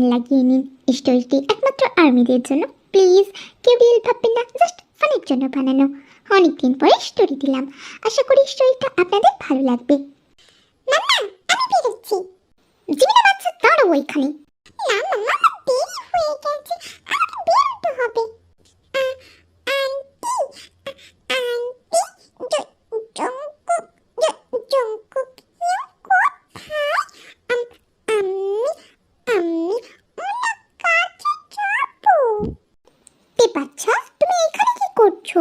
কানে লাগিয়ে নিন। স্টোরিটি একমাত্র আর্মিদের জন্য, প্লিজ কেউ রিয়েল ভাববেন না, জাস্ট ফানের জন্য বানানো। অনেকদিন পরে স্টোরি দিলাম, আশা করি স্টোরিটা আপনাদের ভালো লাগবে। মাম্মা, আমি বেরোচ্ছি। জিমিনা বাচ্চা, দাঁড়াও ওইখানে। না মাম্মা, আমার দেরি হয়ে গেছে, আমাকে বেরোতে হবে। আন্টি, আন্টি, জঙ্কুক, জঙ্কুক কোথায়? আমি ওনার কাছে যাবো। তে বাচ্চা, তুমি এখানে কি করছো?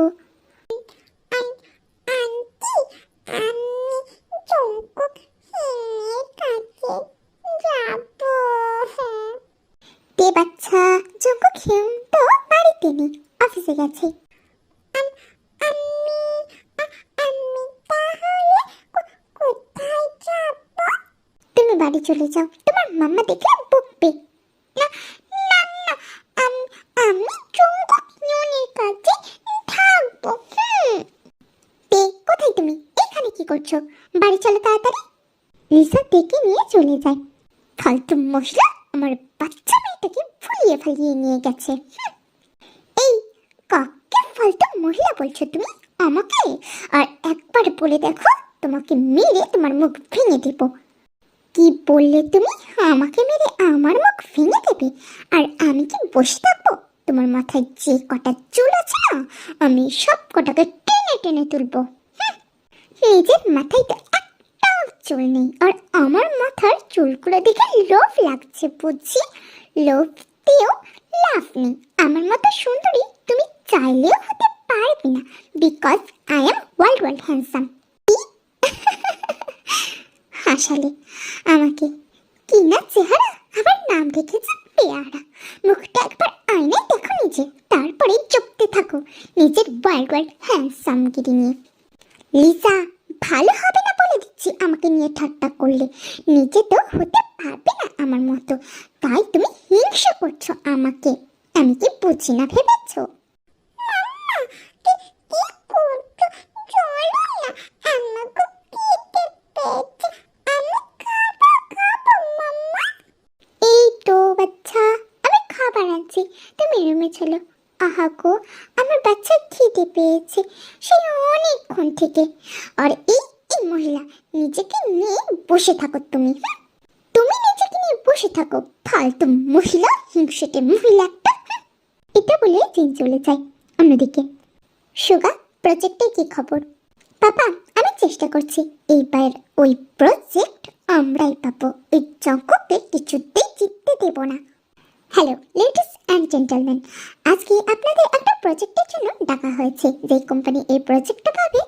আন্টি, আমি জঙ্কুক হিমের কাছে যাবো। তে বাচ্চা, জঙ্কুক হিম তো বাড়িতে নেই, অফিসে গেছে। আমি তাহলে কোথায় যাবো? তুমি বাড়ি চলে যাও, তোমার মাম্মা দেখলে বকবে। না না না, আমি জঙ্কুক হিমের কাছে থাকবো। তে, কোথায় তুমি? এখানে কি করছো? বাড়ি চলো তাড়াতাড়ি। লিসা ডেকে নিয়ে চলে যায়। ফালতু মশলা আমার বাচ্চা মেয়েটাকে ফুলিয়ে ফালিয়ে নিয়ে গেছে। এই, কাকে ফালতু মহিলা বলছো তুমি? আমাকে? আর একবার বলে দেখো, তোমাকে মেরে তোমার মুখ ভেঙে দেব। কি বললে তুমি? আমাকে মেরে আমার মুখ ভেঙে দেবে? আর আমি কি বসে থাকবো? তোমার মাথায় যে কটা চুল আছে না, আমি সব কটাকে টেনে টেনে তুলবো। নিজের মাথায় তো একটাও চুল নেই, আর আমার মাথার চুলগুলো দেখে লোভ লাগছে বুঝছি। লোভ দিয়েও লাভ নেই। আমার মতো সুন্দরী তুমি চাইলেও হতে পারবে না, because I am world handsome. হাসালে আমাকে। কি না চেহারা, আবার নাম রেখেছে পেয়ারা। মুখটা একবার আয়নায় দেখো নিজে, তারপরে চুপতে থাকো নিজের ওয়ার্ল্ড হ্যান্ডসামগিরি নিয়ে। লিসা, ভালো হবে না বলে দিচ্ছি আমাকে নিয়ে ঠাট্টা করলে। নিজে তো হতে পারবে না আমার মতো, তাই তুমি হিংসা করছো আমাকে। আমি কি বুঝি না ভেবেছ? এই তো বাচ্চা, আমি খাবার আনছি, তুমি রুমে চলো। আহা গো, আমার বাচ্চা খিদে পেয়েছে সেই অনেকক্ষণ থেকে। আর এই এই মহিলা, নিজেকে নিয়ে বসে থাকো তুমি। তুমি নিজেকে নিয়ে বসে থাকো, ফালতু মহিলা, হিংসেটে মহিলা একটা। এটা বলে জিন চলে যায়। অন্যদিকে সুগা, প্রজেক্টে কি খবর? পাপা, আমি চেষ্টা করছি, এইবার ওই প্রজেক্ট আমরাই পাবো। এই জঙ্কুককে কিছুতেই জিততে দেব না। হ্যালো লেডিস অ্যান্ড জেন্টলম্যান, আজকে আপনাদের একটা প্রজেক্টের জন্য ডাকা হয়েছে। যে কোম্পানি এই প্রজেক্টটা পাবে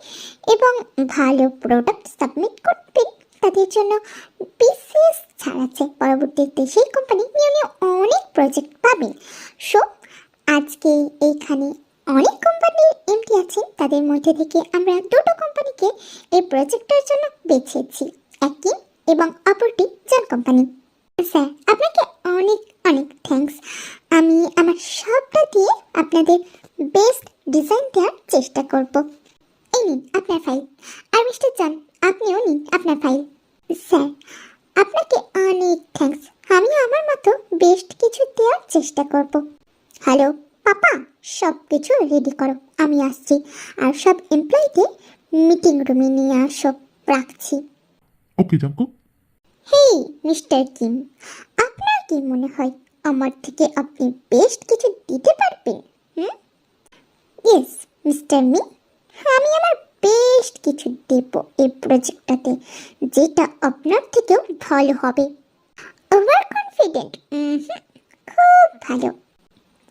এবং ভালো প্রোডাক্ট সাবমিট করবে, তাদের জন্য বিশেষ ছাড় আছে। পরবর্তীতে সেই কোম্পানি নিউ নিউ অনেক প্রজেক্ট পাবেন। সো আজকে এইখানে অনেক কোম্পানির এমটি আছেন, তাদের মধ্যে থেকে আমরা দুটো কোম্পানিকে এই প্রজেক্টের জন্য বেছেছি, একই এবং অপরটি জন কোম্পানি। স্যার, আপনাকে অনেক অনেক থ্যাঙ্কস। আমি আমার সবটা দিয়ে আপনাদের বেস্ট ডিজাইন দেওয়ার চেষ্টা করব। এই নিন আপনার ফাইল। আর মিস্টার জন, আপনিও নিন আপনার ফাইল। স্যার, আপনাকে অনেক থ্যাঙ্কস। আমি আমার মতো বেস্ট কিছু দেওয়ার চেষ্টা করব। হ্যালো পাপা, সব কিছু রেডি করো, আমি আসছি। আর সব এমপ্লয়িদের মিটিং রুমে নিয়ে আসো, রাখছি। ওকে জঙ্কুক। হেই মিস্টার কিম, আপনার কি মনে হয় আমার থেকে আপনি বেস্ট কিছু দিতে পারবেন? ইয়েস মিস্টার মি, আমি আমার বেস্ট কিছু দেব এই প্রজেক্টটাতে, যেটা আপনার থেকেও ভালো হবে। Over confident? খুব ভালো।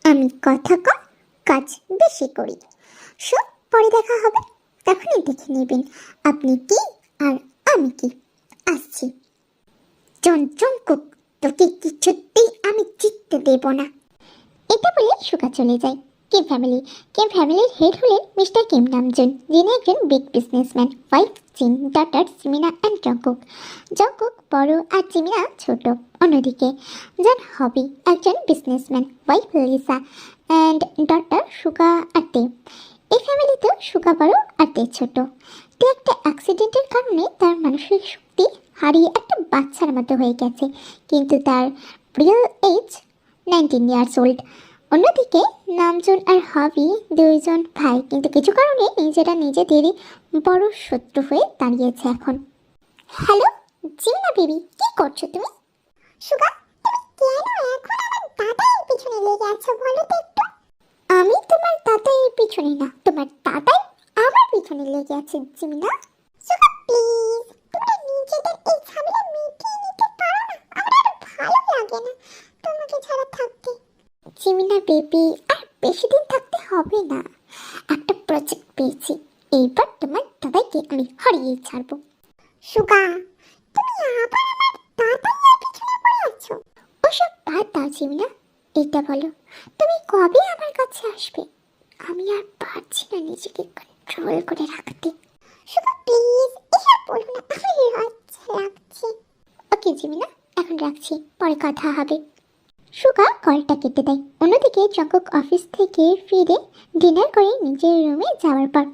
আমি কথা কম, কাজ বেশি করি। সব পরে দেখা হবে, তখনই দেখে নেবেন আপনি কি আর আমি কি। আসছি। জঙ্কুক, তোকে কিছুতেই আমি জিততে দেব না। এটা বলে সুগা চলে যায়। কিম ফ্যামিলির হেড হলেন মিস্টার কিম নামজুন, যিনি একজন big businessman. Wife Jin, daughter Jimina and Jungkook বড় আর জিমিনা ছোট। অন্যদিকে জন হবি একজন businessman, wife Lisa and daughter Suga আর তে। এই ফ্যামিলিতেও সুগা বড় আর তে ছোট। তে একটা অ্যাক্সিডেন্টের কারণে তার মানসিক শক্তি হারিয়ে একটা বাচ্চার মতো হয়ে গেছে, কিন্তু তার রিয়েল এজ 19 ইয়ার্স ওল্ড। অন্যদিকে নামজুন আর হবি দুইজন ভাই, কিন্তু কিছু কারণে নিজেরা নিজেদেরই বড় শত্রু হয়ে দাঁড়িয়েছে এখন। হ্যালো জিমিনা বেবি, কি করছো তুমি? সুগা, তুমি কেন এখন আমার দাদাইয়ের পিছনে লেগে আছো বলো তো একটু? আমি তোমার দাদাইয়ের পিছনে না, তোমার দাদাই আমার পিছনে লেগে আছে জিমিনা। সুগা প্লিজ, তোমরা নিজেদের এই ঝামেলা মিটিয়ে নিতে পারো না? আমার আর ভালো লাগে না তোমাকে ছাড়া থাকতে। জিমিনা বেবি, আর বেশি দিন থাকতে হবে না। একটা প্রজেক্ট পেয়েছি, এইবার তোমার দাদাইকে আমি হারিয়ে ছাড়বো। সুগা, তুমি আবার আমার দাদাইয়ের পিছনে পড়ে আছো। ওসব বাদ দাও জিমিনা, এটা বলো তুমি কবে আমার কাছে আসবে? আমি আর পারছি না নিজেকে কন্ট্রোল করে রাখতে। সুগা প্লিজ, এসব বলো না, আমার লজ্জা লাগছে। ওকে জিমিনা, এখন রাখছি, পরে কথা হবে। সুগা কলটা কেটে দেয়। অন্যদিকে জঙ্কুক অফিস থেকে ফিরে ডিনার করে নিজের রুমে যাওয়ার পর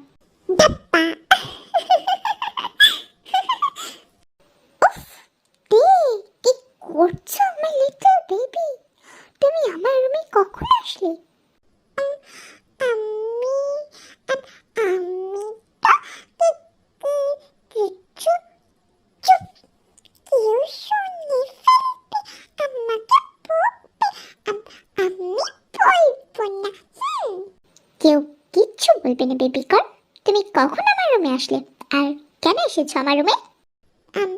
কি করছো আমার লিটল বেবি? তুমি আমার রুমে কখন আসলে? আমি আমি কিছু চুপ, কেউ শুনে ফেলবে, আমাকে বকবে, আমি বলবো না। কেউ কিচ্ছু বলবে না বেবি কর। তুমি কখন আমার রুমে আসলে আর কেন এসেছো আমার রুমে? আমি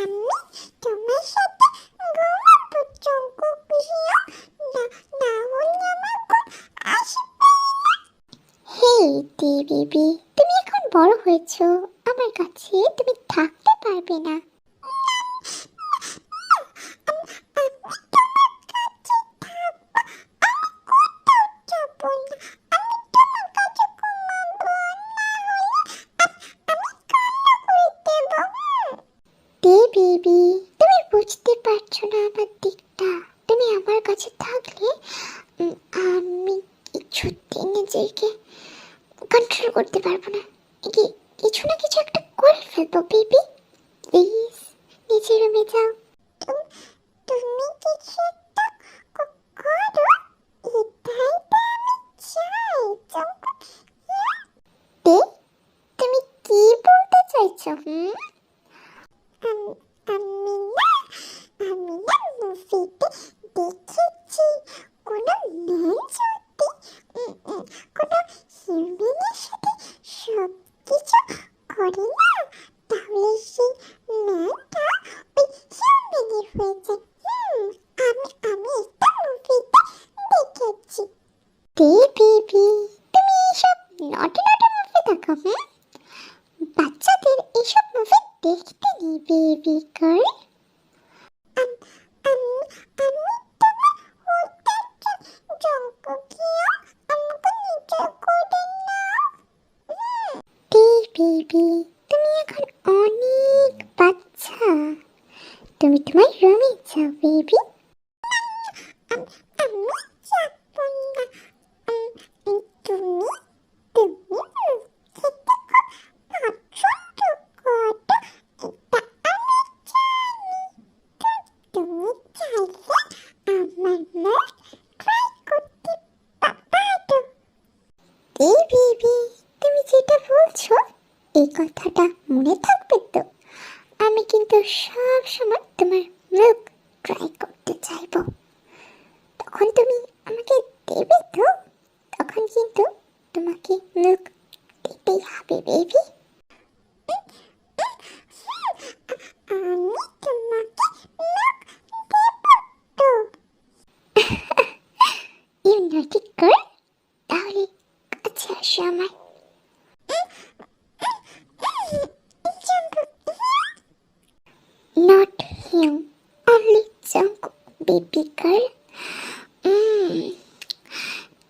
আমি তোমার সাথে ঘুমাবো জঙ্কুক জিয়া, না হলে আমার খুব আসবে না। হে বেবি, তুমি এখন বড় হয়েছো, আমার কাছে তুমি থাকতে পারবে না। বেবি, তুমি বুঝতে পারছো না আমার দিকটা। তুমি আমার কাছে থাকলে আমি কিছুতে নিজেকে কন্ট্রোল করতে পারবো না। কিছু না কিছু একটা করে ফেলবো বেবি। প্লিজ নিচে রুমে যাও। তুমি কিছু একটা করো, এটাই তো আমি চাই। তুমি কি বলতে চাইছো? আমি না মুভিতে দেখেছি কোনো ম্যান যদি কোনো হিউম্যানের সাথে সব কিছু করে না, তাহলে সেই ম্যানটা ওই হিউম্যানই হয়ে যায়। আমি একটা মুভিতে দেখেছি। বেবি, তুমি এইসব নটি নটি মুভি দেখো? বাচ্চাদের এইসব মুভি দেখতে নেই বেবি গার্ল। বেবি, তুমি এখন অনেক বাচ্চা, তুমি তোমার রুমে যাও বেবি। তুমি যেটা বলছো এই কথাটা মনে থাকবে তো? আমি কিন্তু সব সময় তোমার মুখ ট্রাই করতে চাইবো। তখন তুমি আমাকে দেবে তো? তখন কিন্তু তোমাকে মুখ দিতেই হবে বেবি। আমি তোমাকে মুখ দেব তো। ইউ নটি গার্ল, তাহলে কাছে আসো আমার। Not him, only Jungkook, baby girl.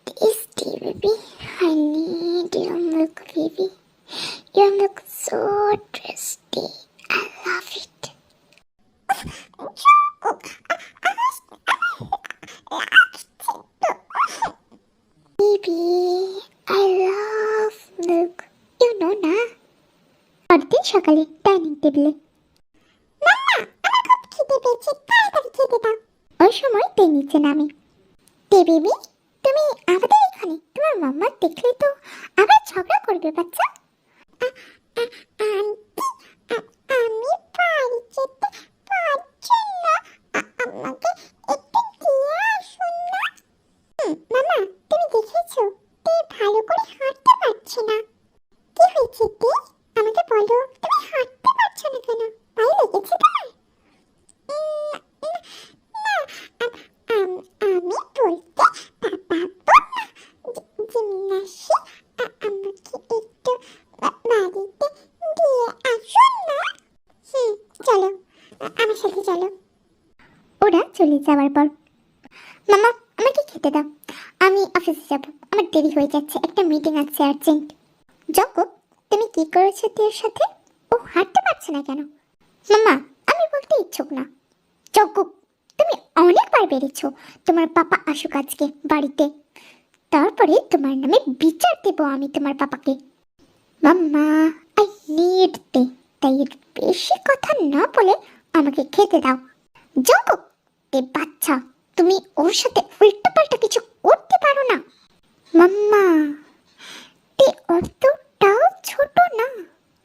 Tasty baby, I need your milk baby. Your milk so tasty, I love it. Baby, I love milk. You know na? পরদিন সকালে ডাইনিং টেবিলে, মাম্মা আমার খুব খিদে পেয়েছি, তাড়াতাড়ি খেতে দাও। ওই সময় তে নিচে নামে। তে বেবি, তুমি আমাদের এখানে? তোমার মাম্মা দেখলে তো আবার ঝগড়া করবে বাচ্চা। আন্টি, আমি বাড়ি যেতে পারছি না, আমাকে একটু দিয়ে আসুন না। মামা, তুমি দেখেছো তে ভালো করে হাঁটতে পারছে না। কি হয়েছে তে? আমাকে বলো, তুমি হাঁটতে পারছো না কেন? পায়ে লেগেছে তোমার? না, আমি বলতে পারবো না। জিমনাসি, আমাকে একটু বাড়িতে দিয়ে আসুন না। চলো, আমার সাথে চলো। ওরা চলে যাওয়ার পর, মামা আমাকে খেতে দাও, আমি অফিসে যাব, আমার দেরি হয়ে যাচ্ছে, একটা মিটিং আছে আর্জেন্ট। জঙ্কুক, তুমি কি করেছো তের সাথে? ও হাঁটতে পারছে না কেন? মামা, আমি বলতে ইচ্ছুক না। জঙ্কুক, তুমি অনেকবার বেড়েছো, তোমার পাপা আসুক আজকে বাড়িতে, তারপরে তোমার নামে বিচার দেব আমি তোমার পাপাকে। মাম্মা, আই নিড তে, তাই বেশি কথা না বলে আমাকে খেতে দাও। জঙ্কুক, তে বাচ্চা, তুমি ওর সাথে উল্টো পাল্টা কিছু করতে পারো না। মাম্মা, তে অতটাও ছোট না,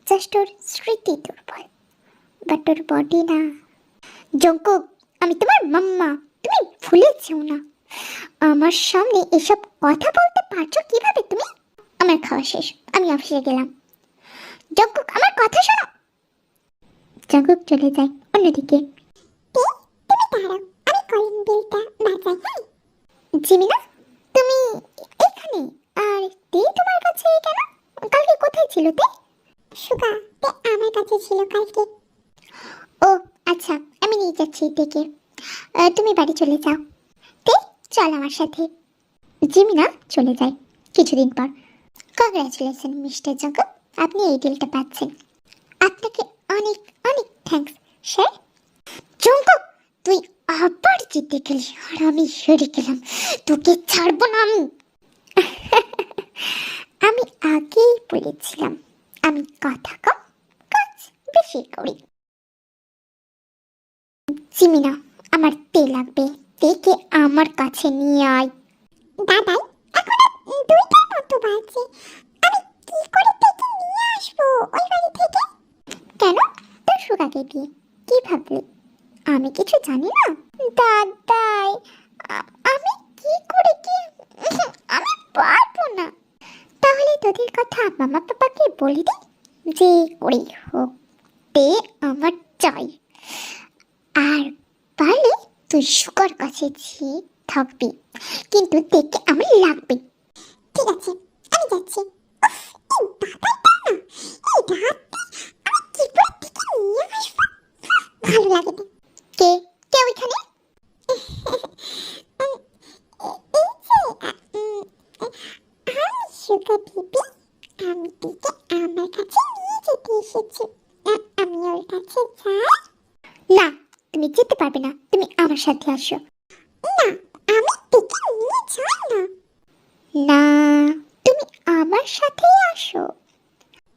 জাস্ট ওর স্মৃতি দুর্বল, বাট ওর বডি না। জঙ্কুক, আমি তোমার মাম্মা, তুমি ভুলে যেও না। আমার সামনে এসব কথা বলতে পারছো কিভাবে তুমি? আমার খাওয়া শেষ, আমি অফিসে গেলাম। জঙ্কুক, আমার কথা শোনো। জঙ্কুক চলে যায় অন্যদিকে। তুমি দাঁড়াও, আমি কলিং বেলটা বাজাই। হ্যাঁ জিমিনা, তুমি এখানে? আর তে তোমার কাছে কেন? কালকে কোথায় ছিল তে? সুগা, তে আমার কাছে ছিল কালকে। ও আচ্ছা, আমি নিয়ে যাচ্ছি তেকে, তুমি বাড়ি চলে যাও। তে চল আমার সাথে। জিমিনা চলে যায়। কিছুদিন পর, কংগ্রাচুলেশন মিস্টার জঙ্কুক, আপনি এই ডিলটা পাচ্ছেন। আপনাকে অনেক অনেক থ্যাঙ্কস স্যার। জঙ্কুক, তুই আবার জিতে গেলি আর আমি হেরে গেলাম, তোকে ছাড়বো না আমি। আমি আগেই বলেছিলাম আমি কথা কম কাজ বেশি করি। জিমিনা, আমার তে লাগবে, তেকে আমার কাছে নিয়ে আয়। দাদাই, এখনো 2টার মতো বাজে, আমি কি করে তেকে নিয়ে আসবো ওই বাড়ি থেকে? কেন, তোর সুগাকে দিয়ে কি ভাবলি আমি কিছু জানি না? দাদাই, আমি কি করে কি, আমি পারবো না। তাহলে তোদের কথা মামা পাপাকে বলি দে, যে করেই হোক তে আমার চাই। আর পারলে তুই সুগার কাছে থাকবি, কিন্তু তেকে আমার লাগবে। ঠিক আছে, আমি যাচ্ছি। ভালো লাগে না। কে কে ওইখানে? সুগা বেবি, আমি তোকে আমার কাছে নিয়ে যেতে এসেছি, আমি ওর কাছে যাই। না, তুমি যেতে পারবে না, তুমি আমার সাথে আসো। না, আমি তোকে নিয়ে যাই না। না, তুমি আমার সাথেই আসো।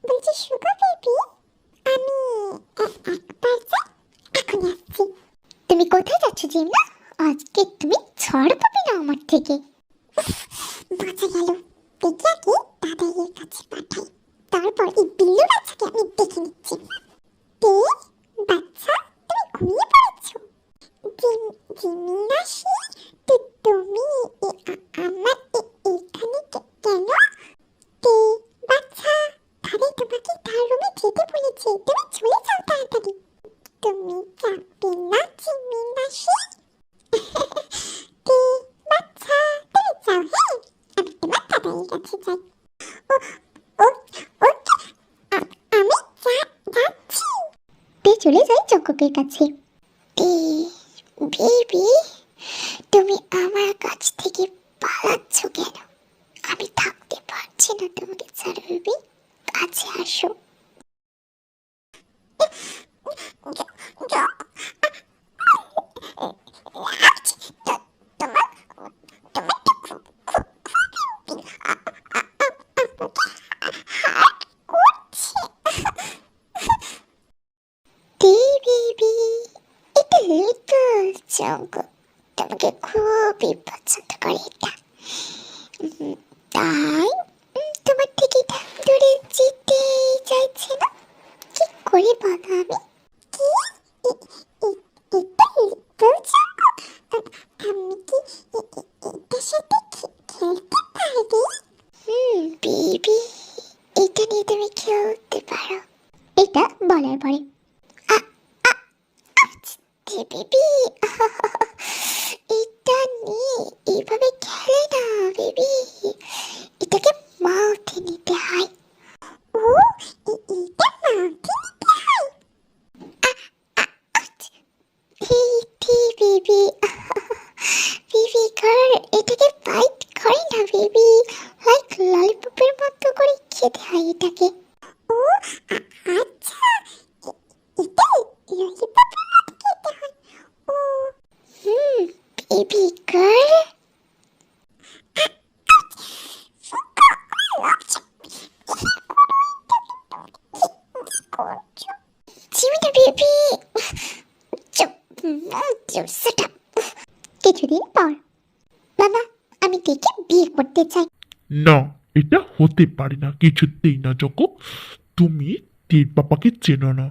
বলছি সুগা বেবি, আমি একবার যাই, এখন আসছি। তুমি কোথায় যাচ্ছ জিমনা? আজকে তুমি ছাড় পাবে না আমার থেকে। বাঁচা গেল, দেখি আগে দাদাইয়ের কাছে পাঠাই, তারপর এই বিল্লু বাচ্চাকে আমি দেখে নিচ্ছি। তে বাচ্চা, তুমি ঘুমিয়ে পড়েছো? জিমিনাসি, তুমি আমার এখানে কেন? তে বাচ্চা, দাদাই তোমাকে তার রুমে যেতে বলেছে, তুমি চলে যাও তাড়াতাড়ি। তুমি যাবে না জিমিনাসি? তে বাচ্চা, তুমি যাও। হ্যাঁ, আমি তোমার দাদাইয়ের কাছে যাই। ও ও ও আমি যাচ্ছি। তে চলে যায় জঙ্কুকের কাছে। তে বেবি, তুমি আমার কাছ থেকে পালাচ্ছ কেন? আমি থাকতে পারছি না তোমাকে ছাড়া। বেবি, কাছে আসো। জাঙ্কুক তোমাকে খুবই পছন্দ করে এটা। তাই তোমার থেকে এটা দূরে যেতেই চাইছে না। কি করে বলো আমি? কি এটা লিটল জাঙ্কুক? আমি কি এটার সাথে খেলতে পারি? বেবি, এটা নিয়ে তুমি খেলতে পারো। এটা বলার পরে বেবি, এটা নিয়ে এইভাবে খেলে না বেবি, এটাকে মাউথে নিতে হয়। ও, এটা মাউথে নিতে হয়? বেবি, বেবি গার্ল, এটাকে বাইট করে না বেবি, লাইক ললিপপের মতো করে খেতে হয় এটাকে। ও আচ্ছা, এটা ললিপপের মতো খেতে হয়। ও বেবি গার্ল, জিমিনা বেবি, কিছুদিন পর, বাবা আমি দেখে বিয়ে করতে চাই। না, এটা হতে পারে না, কিছুতেই না জঙ্কুক। তুমি তীর পাপাকে চেনো না,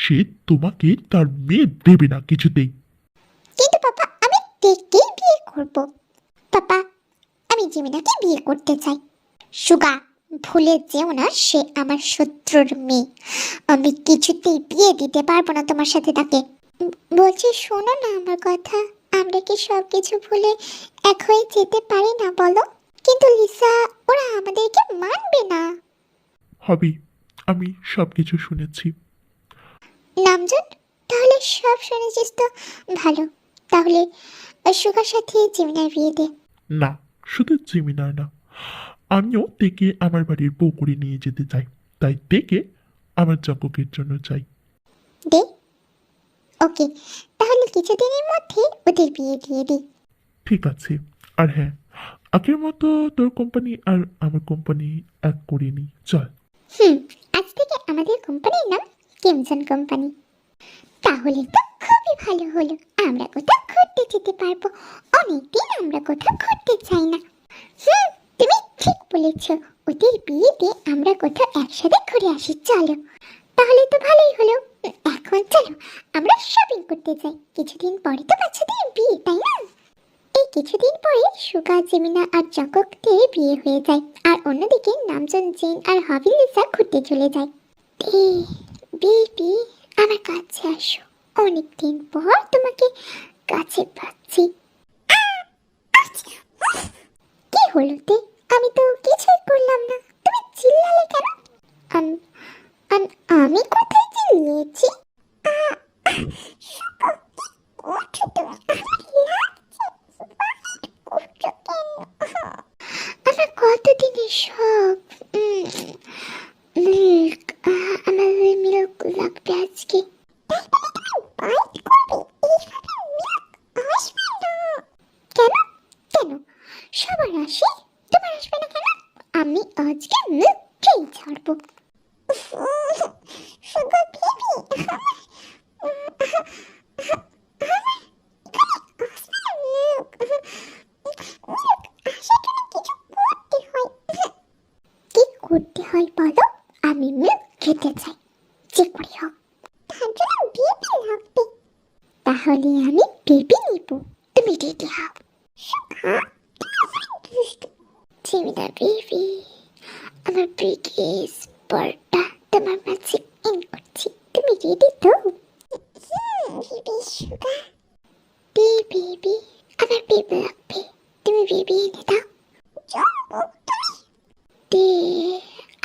সে তোমাকে তার মেয়ে দেবে না কিছুতেই। কিন্তু পাপা আমি দেখেই বিয়ে করব। পাপা আমি জিমিনাকে বিয়ে করতে চাই। সুগা, ভুলে যেও না সে আমার শত্রুর মেয়ে। আমি কিছুতেই বিয়ে দিতে পারবো না তোমার সাথে তাকে। বলছি শোনো না আমার কথা, আমরা কি সব কিছু ভুলে এক হয়ে যেতে পারি না বলো? কিন্তু লিসা, ওরা আমাদেরকে মানবে না। হবি, আমি সব কিছু শুনেছি। নামজন, তাহলে সব শুনেছিস তো ভালো। তাহলে সুগার সাথে জিমিনার বিয়ে দে। না, শুধু জিমিনার না, আমিও তেকে আমার বাড়ির বউ করে নিয়ে যেতে চাই। তাই তেকে আমার জঙ্কুকের জন্য চাই। দে। ওকে, তাহলে কিছুদিনের মধ্যে ওদের বিয়ে দিয়ে দিই। ঠিক আছে। আর হ্যাঁ, আগের মতো তোর কোম্পানি আর আমার কোম্পানি এক করে নি, চল। আজ থেকে আমাদের কোম্পানির নাম কেমজন কোম্পানি। তাহলে তো খুবই ভালো হলো, আমরা কোথাও ঘুরতে যেতে পারবো। অনেকদিন আমরা কোথাও ঘুরতে চাই না। তুমি ঠিক বলেছ, ওদের বিয়েতে আমরা কোথাও একসাথে ঘুরে আসি, চলো। তাহলে তো ভালোই হলো। এখন চলো আমরা শপিং করতে যাই, কিছুদিন পরে তো বাচ্চাদের বিয়ে, তাই না? এই কিছুদিন পরে সুগা, জেমিনা আর জঙ্কুকের বিয়ে হয়ে যায়, আর অন্যদিকে নামজন, জিন আর হবি লিসা ঘুরতে চলে যায়। বেবি, আমার কাছে আসো, অনেকদিন পর তোমাকে কাছে পাচ্ছি। কি হলো তে? আমি তো কিছুই করলাম না, তুমি চিল্লালে কেন? আমি কোথায় চিল্লিয়েছি? আমার কতদিনের শখ মিল্ক, আমার মিল্ক লাগবে আজকে। কেন কেন সবার আসে, তোমার আসবে না কেন? আমি আজকে মিল্ক খেয়ে ছাড়বো। কি করতে হয় বলো? আমি মিল্ক খেতে চাই, যে করে হোক। তার জন্য বেবি লাগবে। তাহলে আমি বেবি নিব, তুমি রেডি হও। জিমিনা বেবি, আমার বিগেস পরটা তোমার মাঝে ইন করছি, তুমি রেডি তো? বেবি সুগা, বেবি আমার বেবি লাগবে, তুমি বেবি এনে দাও।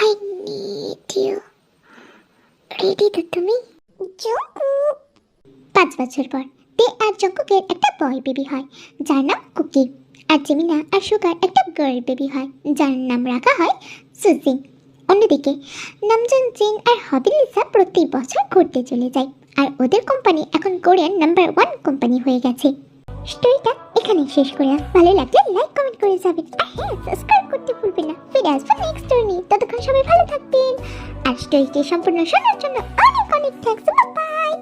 I need you. রেডি তো তুমি? 5 বছর পর তে আর জঙ্কুকের একটা বয় বেবি হয় যার নাম কুকি, আর জেমিনা আর সুগার একটা গার্ল বেবি হয় যার নাম রাখা হয় সুজি। অন্যদিকে নামজন, জিন আর হবি লিসা প্রতি বছর ঘুরতে চলে যায়, আর ওদের কোম্পানি এখন কোরিয়ান নাম্বার 1 কোম্পানি হয়ে গেছে। স্টোরিটা এখানে শেষ করলাম। ভালো লাগলে লাইক কমেন্ট করে যাবেন, আর হ্যাঁ সাবস্ক্রাইব করতে ভুলবেন না। ফিরে আসবো নেক্সট স্টোরি নিয়ে, ততক্ষণ সবাই ভালো থাকবেন। আর স্টোরিটি সম্পূর্ণ শোনার জন্য অনেক অনেক থ্যাঙ্কস। বাই।